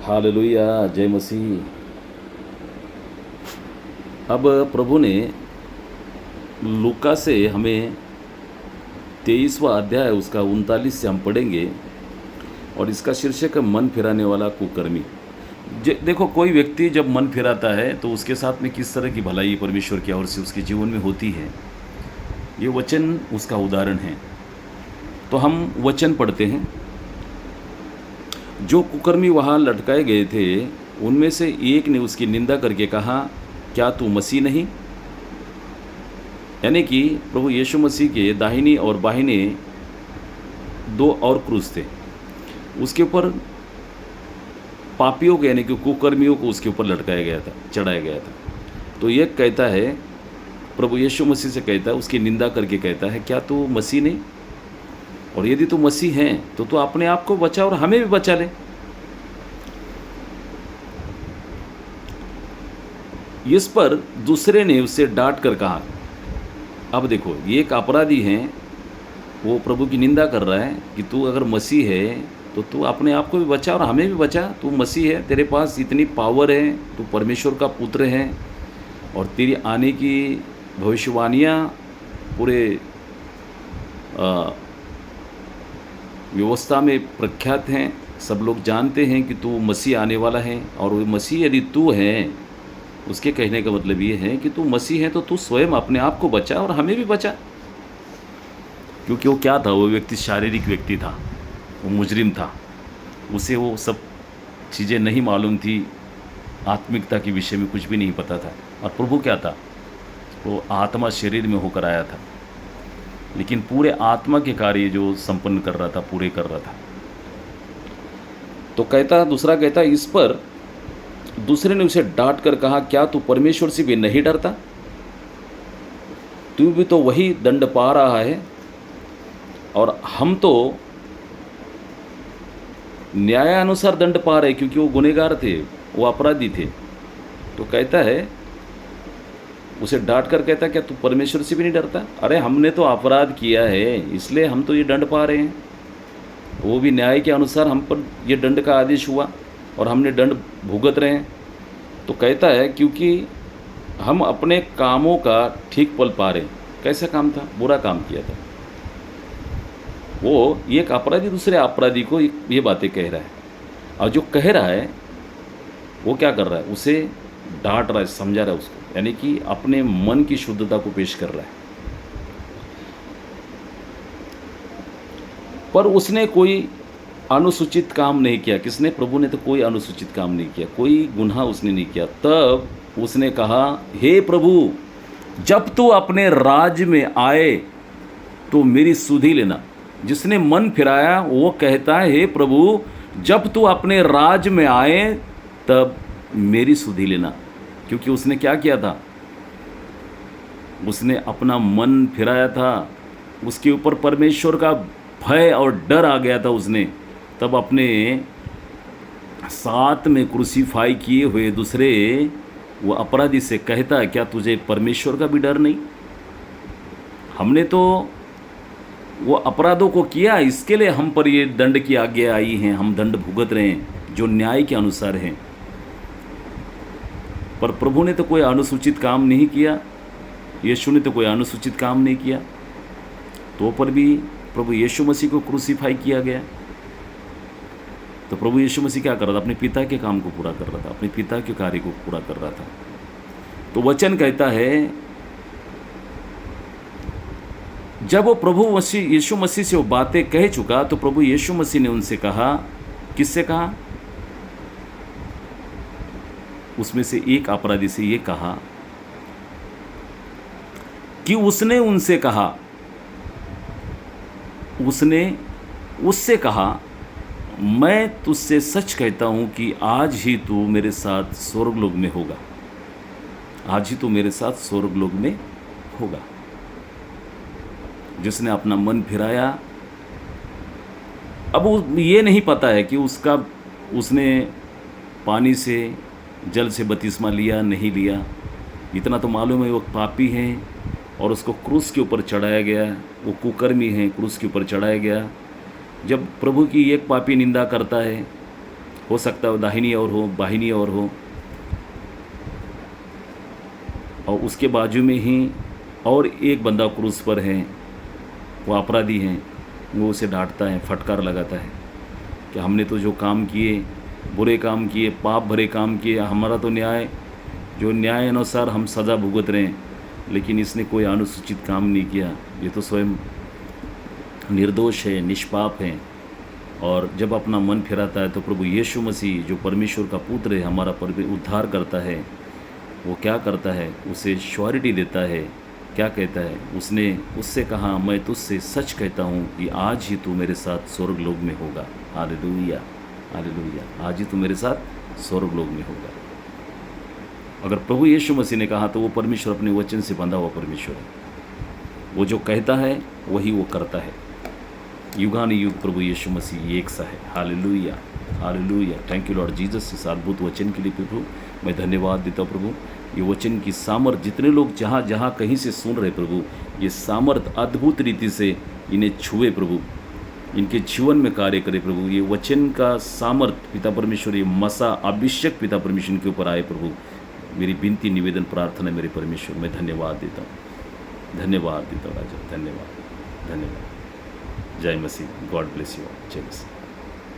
Hallelujah, जय मसीह। अब प्रभु ने लूका से हमें 23वां अध्याय उसका 39 से हम पढ़ेंगे और इसका शीर्षक है मन फिराने वाला कुकर्मी। देखो, कोई व्यक्ति जब मन फिराता है तो उसके साथ में किस तरह की भलाई परमेश्वर की ओर से उसके जीवन में होती है, ये वचन उसका उदाहरण है। तो हम वचन पढ़ते हैं। जो कुकर्मी वहाँ लटकाए गए थे उनमें से एक ने उसकी निंदा करके कहा, क्या तू मसीह नहीं? यानी कि प्रभु यीशु मसीह के दाहिनी और बाहिनी दो और क्रूस थे, उसके ऊपर पापियों को यानी कि कुकर्मियों को उसके ऊपर लटकाया गया था, चढ़ाया गया था। तो ये कहता है, प्रभु यीशु मसीह से कहता है, उसकी निंदा करके कहता है, क्या तू मसीह नहीं? और यदि तू मसीह है तो तू अपने आप को बचा और हमें भी बचा ले। इस पर दूसरे ने उससे डांट कर कहा। अब देखो, ये एक अपराधी है, वो प्रभु की निंदा कर रहा है कि तू अगर मसीह है तो तू अपने आप को भी बचा और हमें भी बचा। तू मसीह है, तेरे पास इतनी पावर है, तू परमेश्वर का पुत्र है और तेरी आने की भविष्यवाणियाँ पूरे व्यवस्था में प्रख्यात हैं। सब लोग जानते हैं कि तू मसीह आने वाला है, और वो मसीह यदि तू है, उसके कहने का मतलब ये है कि तू मसीह है तो तू स्वयं अपने आप को बचा और हमें भी बचा। क्योंकि वो क्या था, वो व्यक्ति शारीरिक व्यक्ति था, वो मुजरिम था, उसे वो सब चीज़ें नहीं मालूम थी, आत्मिकता के विषय में कुछ भी नहीं पता था। और प्रभु क्या था, वो आत्मा शरीर में होकर आया था, लेकिन पूरे आत्मा के कार्य जो संपन्न कर रहा था, पूरे कर रहा था। तो कहता, दूसरा कहता, इस पर दूसरे ने उसे डांट कर कहा, क्या तू परमेश्वर से भी नहीं डरता? तू भी तो वही दंड पा रहा है और हम तो न्यायानुसार दंड पा रहे, क्योंकि वो गुनहगार थे, वो अपराधी थे। तो कहता है, उसे डांट कर कहता, क्या तू परमेश्वर से भी नहीं डरता? अरे हमने तो अपराध किया है, इसलिए हम तो ये दंड पा रहे हैं। वो भी न्याय के अनुसार हम पर ये दंड का आदेश हुआ और हमने दंड भुगत रहे हैं। तो कहता है, क्योंकि हम अपने कामों का ठीक फल पा रहे हैं। कैसा काम था? बुरा काम किया था। वो एक अपराधी दूसरे अपराधी को ये बातें कह रहा है, और जो कह रहा है वो क्या कर रहा है, उसे डांट रहा है, समझा रहा है उसको, यानी कि अपने मन की शुद्धता को पेश कर रहा है। पर उसने कोई अनुसूचित काम नहीं किया। किसने? प्रभु ने तो कोई अनुसूचित काम नहीं किया, कोई गुनाह उसने नहीं किया। तब उसने कहा, हे प्रभु, जब तू अपने राज्य में आए तो मेरी सुधि लेना। जिसने मन फिराया वो कहता है, हे प्रभु, जब तू अपने राज्य में आए तब मेरी सुधि लेना। क्योंकि उसने क्या किया था, उसने अपना मन फिराया था, उसके ऊपर परमेश्वर का भय और डर आ गया था। उसने तब अपने साथ में क्रूसीफाई किए हुए दूसरे वो अपराधी से कहता है, क्या तुझे परमेश्वर का भी डर नहीं? हमने तो वो अपराधों को किया, इसके लिए हम पर ये दंड की आज्ञा आई है, हम दंड भुगत रहे हैं जो न्याय के अनुसार है। पर प्रभु ने तो कोई अनुसूचित काम नहीं किया, यीशु ने तो कोई अनुसूचित काम नहीं किया, तो पर भी प्रभु यीशु मसीह को क्रूसीफाई किया गया। तो प्रभु यीशु मसीह क्या कर रहा था? अपने पिता के काम को पूरा कर रहा था, अपने पिता के कार्य को पूरा कर रहा था। तो वचन कहता है, जब वो प्रभु मसीह यीशु मसीह से वो बातें कह चुका तो प्रभु यीशु मसीह ने उनसे कहा, किससे कहा? उसमें से एक अपराधी से ये कहा कि उसने उनसे कहा, उसने उससे कहा, मैं तुझसे सच कहता हूं कि आज ही तू मेरे साथ स्वर्गलोक में होगा। आज ही तू मेरे साथ स्वर्गलोक में होगा। जिसने अपना मन फिराया, अब वो ये नहीं पता है कि उसने पानी से जल से बपतिस्मा लिया नहीं लिया। इतना तो मालूम है वो पापी है और उसको क्रूस के ऊपर चढ़ाया गया। वो कुकर्मी है, क्रूस के ऊपर चढ़ाया गया। जब प्रभु की एक पापी निंदा करता है हो सकता है दाहिनी ओर हो, बाहिनी ओर हो, और उसके बाजू में ही और एक बंदा क्रूस पर है, वो अपराधी हैं, वो उसे डांटता है, फटकार लगाता है कि हमने तो जो काम किए, बुरे काम किए, पाप भरे काम किए, हमारा तो जो न्याय अनुसार हम सज़ा भुगत रहे हैं, लेकिन इसने कोई अनुचित काम नहीं किया, ये तो स्वयं निर्दोष है, निष्पाप है। और जब अपना मन फिराता है तो प्रभु यीशु मसीह जो परमेश्वर का पुत्र है, हमारा उद्धार करता है, वो क्या करता है, उसे श्योरिटी देता है। क्या कहता है, उसने उससे कहा, मैं तुझसे सच कहता हूँ कि आज ही तू मेरे साथ स्वर्ग लोक में होगा। हालेलुया, हालेलुया, आज ही तू मेरे साथ स्वर्ग लोक में होगा। अगर प्रभु यीशु मसीह ने कहा तो वो परमेश्वर अपने वचन से बंधा हुआ परमेश्वर है। वो जो कहता है वही वो करता है। युगानुयुग प्रभु यीशु मसीह एक सा है। Hallelujah, hallelujah. Thank you Lord Jesus, इस अद्भुत वचन के लिए प्रभु मैं धन्यवाद देता हूँ प्रभु। ये वचन की सामर्थ, जितने लोग जहाँ जहाँ कहीं से सुन रहे प्रभु, ये सामर्थ अद्भुत रीति से इन्हें छुए प्रभु, इनके जीवन में कार्य करे प्रभु। ये वचन का सामर्थ पिता परमेश्वर, ये मसा अभिषेक पिता परमेश्वर के ऊपर आए प्रभु। मेरी विनती, निवेदन, प्रार्थना मेरे परमेश्वर, मैं धन्यवाद देता हूँ, धन्यवाद देता हूँ राजा, धन्यवाद, धन्यवाद। जय मसीह। God bless you. जय मसीह।